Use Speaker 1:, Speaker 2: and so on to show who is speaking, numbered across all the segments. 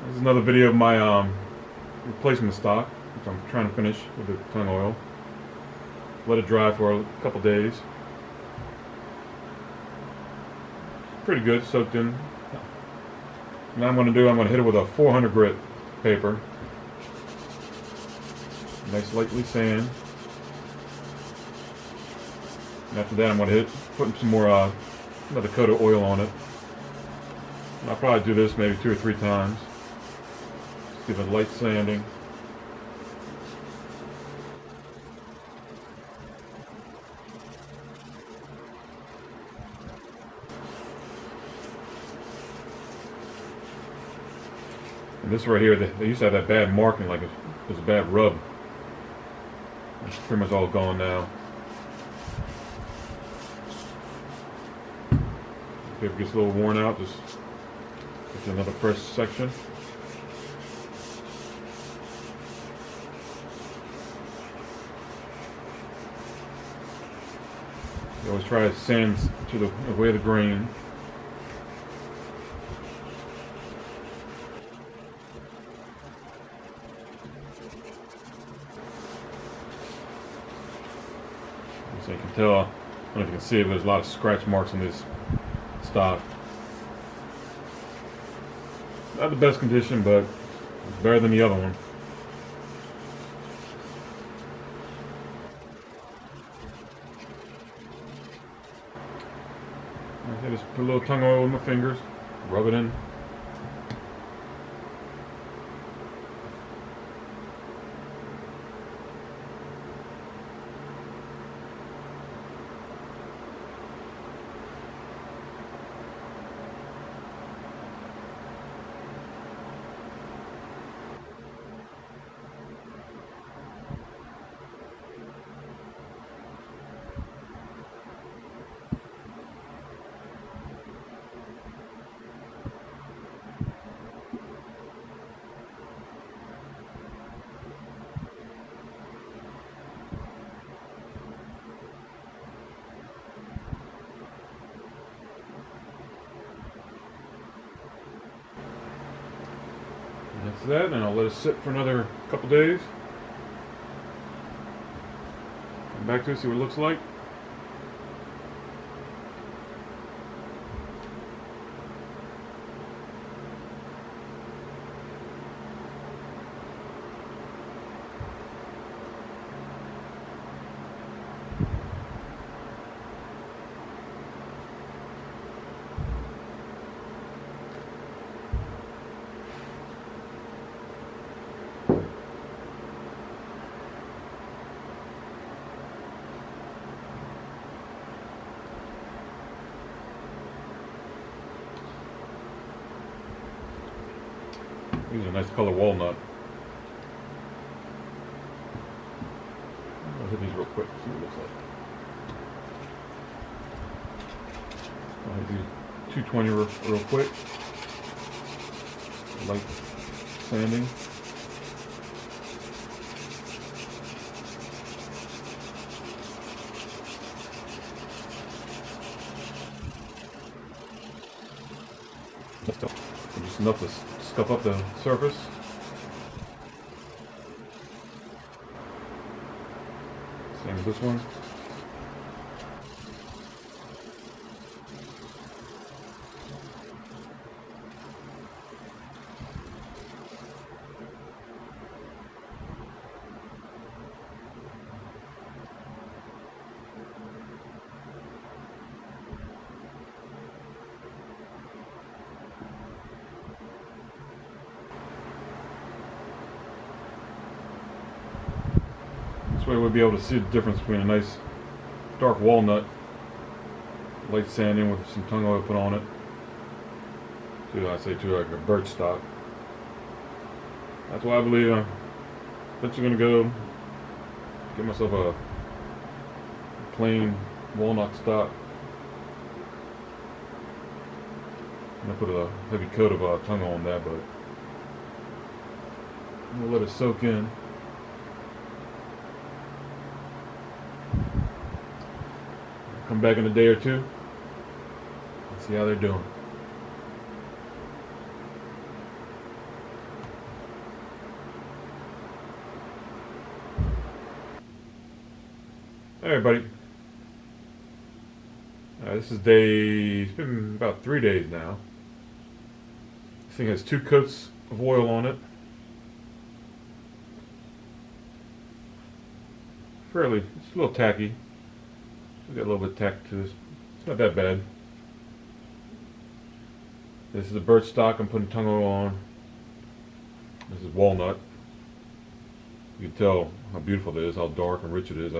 Speaker 1: This is another video of my replacement stock, which I'm trying to finish with the tung oil. Let it dry for a couple days. Pretty good, soaked in. Now I'm going to hit it with a 400 grit paper. Nice lightly sand. And after that I'm going to putting some more, another coat of oil on it. And I'll probably do this maybe 2 or 3 times. Just give it light sanding. And this right here, they used to have that bad marking, like it was a bad rub. It's pretty much all gone now. If it gets a little worn out, just get another fresh section. You always try to sand to the away the grain. So you can tell, I don't know if you can see it, but there's a lot of scratch marks on this stock. Not the best condition, but it's better than the other one. I just put a little tung oil with my fingers, rub it in. That's that, and I'll let it sit for another couple days. Come back to it, see what it looks like. These are a nice color walnut. I'll hit these real quick, see what it looks like. I'll hit these 220 real quick. Light sanding. Just enough to scuff up the surface. Same with this one. This way we'll be able to see the difference between a nice dark walnut, light sanding with some tung oil put on it, to like a birch stock. That's why I believe I'm eventually going to go get myself a plain walnut stock. I'm going to put a heavy coat of tung oil on that, but I'm going to let it soak in. Come back in a day or two and see how they're doing. Hey everybody. This is it's been about 3 days now. This thing has 2 coats of oil on it. It's a little tacky. Got a little bit of tack to this. It's not that bad. This is a birch stock I'm putting tung oil on. This is walnut. You can tell how beautiful it is, how dark and rich it is.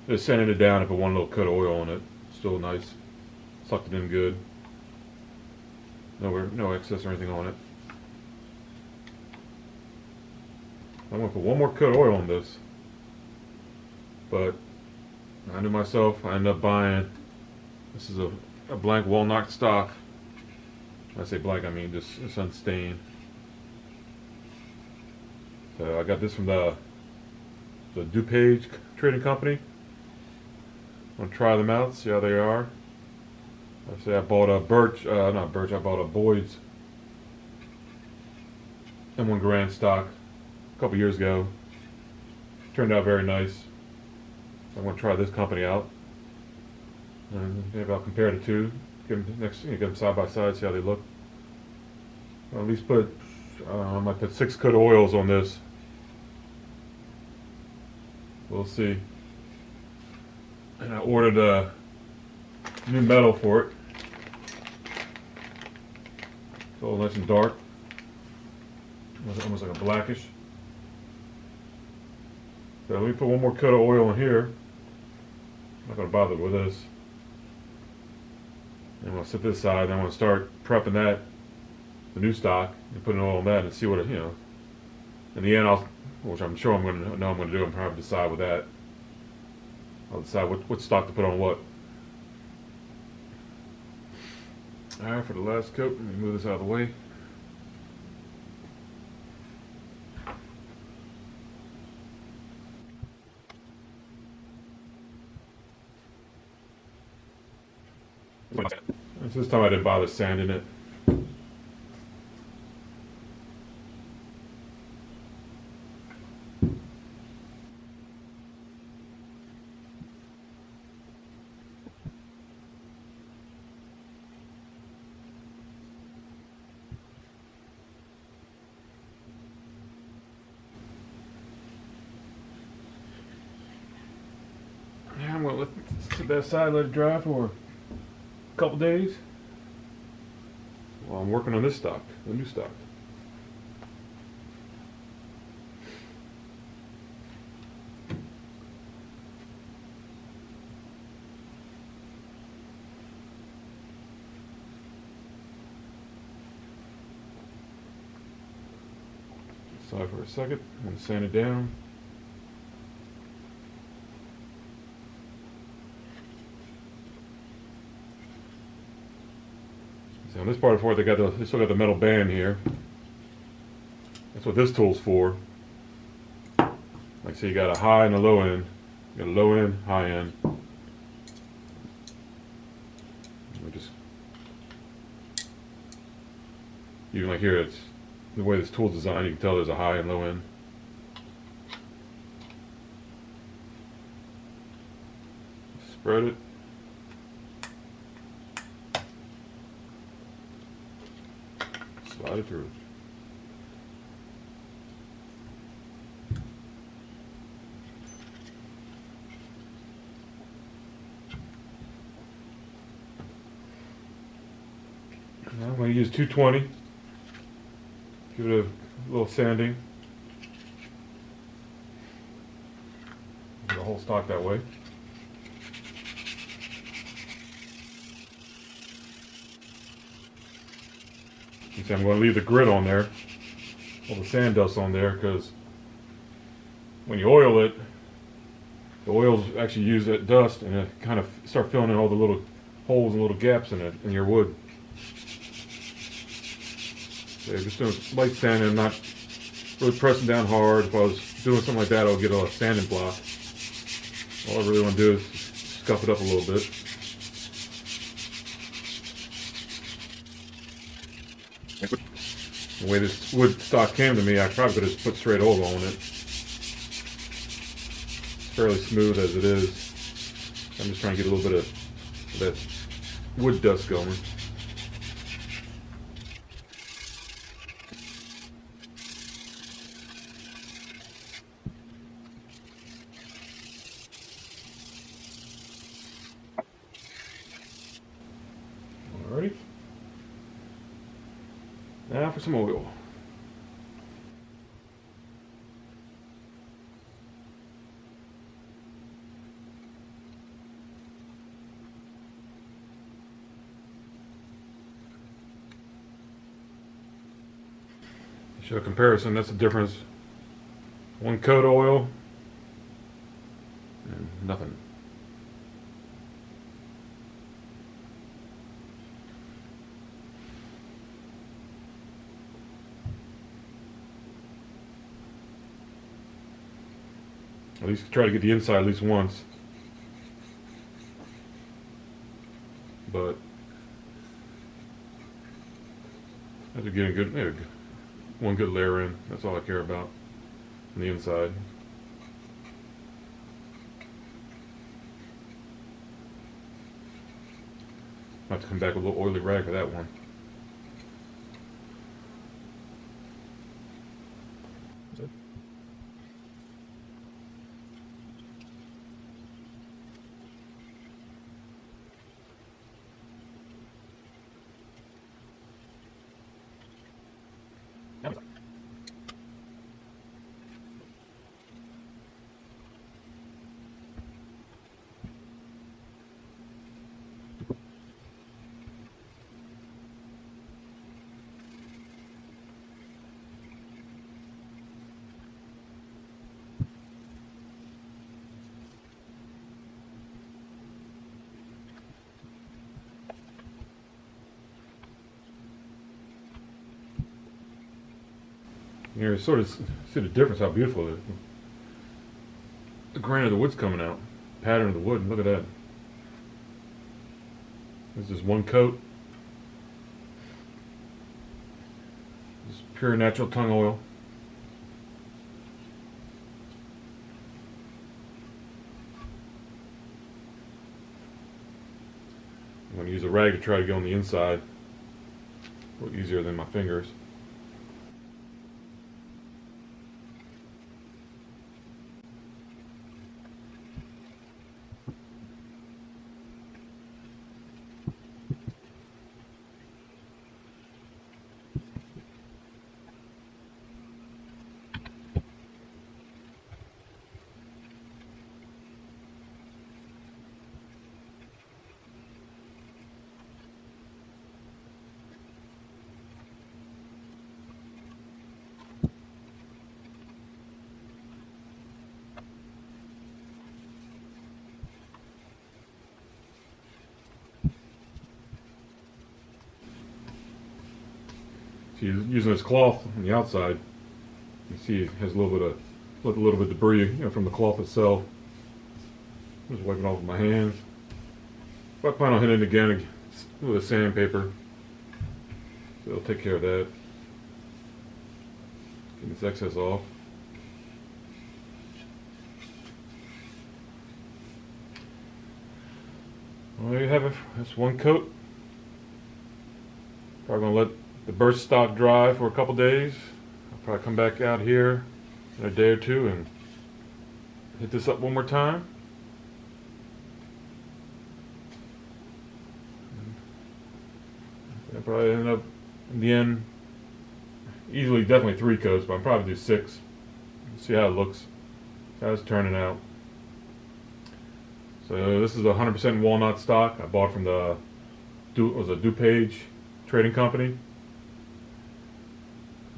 Speaker 1: Just sanded it down and put one little coat of oil on it. Still nice. Sucked it in good. No excess or anything on it. I'm going to put one more coat of oil on this. But I knew myself, I ended up buying, this is a blank walnut stock. When I say blank, I mean just it's unstained. So I got this from the DuPage trading company. I'm gonna try them out, see how they are. I say I bought a I bought a Boyd's M1 Garand stock a couple years ago. Turned out very nice. I'm going to try this company out, and maybe I'll compare the two. Get them side by side, see how they look. I'll at least I might put 6 coat of oils on this. We'll see. And I ordered a new metal for it. It's all nice and dark, almost like a blackish. So let me put one more coat of oil in here. I'm not going to bother with this. And I'm going to set this aside. I'm going to start prepping the new stock, and putting oil on that and see what in the end, which I'm sure I'm going to do. I'm probably decide with that. I'll decide what stock to put on what. Alright, for the last coat, let me move this out of the way. This time I didn't bother sanding it. Yeah, I'm going to sit that aside, let it dry for a couple days. Well, I'm working on this stock, the new stock. Aside for a second, I'm going to sand it down. So on this part of it, they still got the metal band here. That's what this tool's for. Like I say, you got a high and a low end. You got a low end, high end. Even like here, it's the way this tool's designed. You can tell there's a high and low end. Spread it. Slide it through. Now I'm going to use 220. Give it a little sanding. Get the whole stock that way. You see, I'm going to leave the grit on there, all the sand dust on there, because when you oil it, the oils actually use that dust and it kind of start filling in all the little holes and little gaps in it in your wood. So just doing light sanding, I'm not really pressing down hard. If I was doing something like that, I would get a sanding block. All I really want to do is scuff it up a little bit. The way this wood stock came to me, I probably could have put straight oil on it. It's fairly smooth as it is. I'm just trying to get a little bit of that wood dust going. Alrighty. Now for some oil. Show a comparison. That's the difference. One coat of oil and nothing. At least try to get the inside at least once. But I have to get a good, one good layer in. That's all I care about on the inside. I have to come back with a little oily rag for that one. You sort of see the difference, how beautiful it is. The grain of the wood's coming out. Pattern of the wood, look at that. This is one coat. This is pure natural tung oil. I'm going to use a rag to try to go on the inside. A little easier than my fingers. Using this cloth on the outside, you see it has a little bit of debris, from the cloth itself. Just wiping off with my hands. But I plan on hitting it again with a sandpaper, so it'll take care of that. Get this excess off. Well, there you have it. That's one coat. Probably gonna let the burst stock dry for a couple days. I'll probably come back out here in a day or two and hit this up one more time. I'll probably end up in the end easily, definitely 3 coats, but I'll probably do 6. See how it looks, how it's turning out. So this is 100% walnut stock I bought from the DuPage trading company.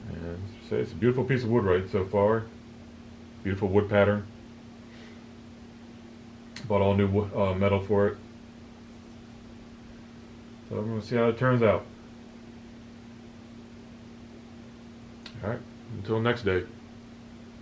Speaker 1: And say it's a beautiful piece of wood right so far. Beautiful wood pattern. Bought all new metal for it. So I'm going to see how it turns out. Alright, until next day.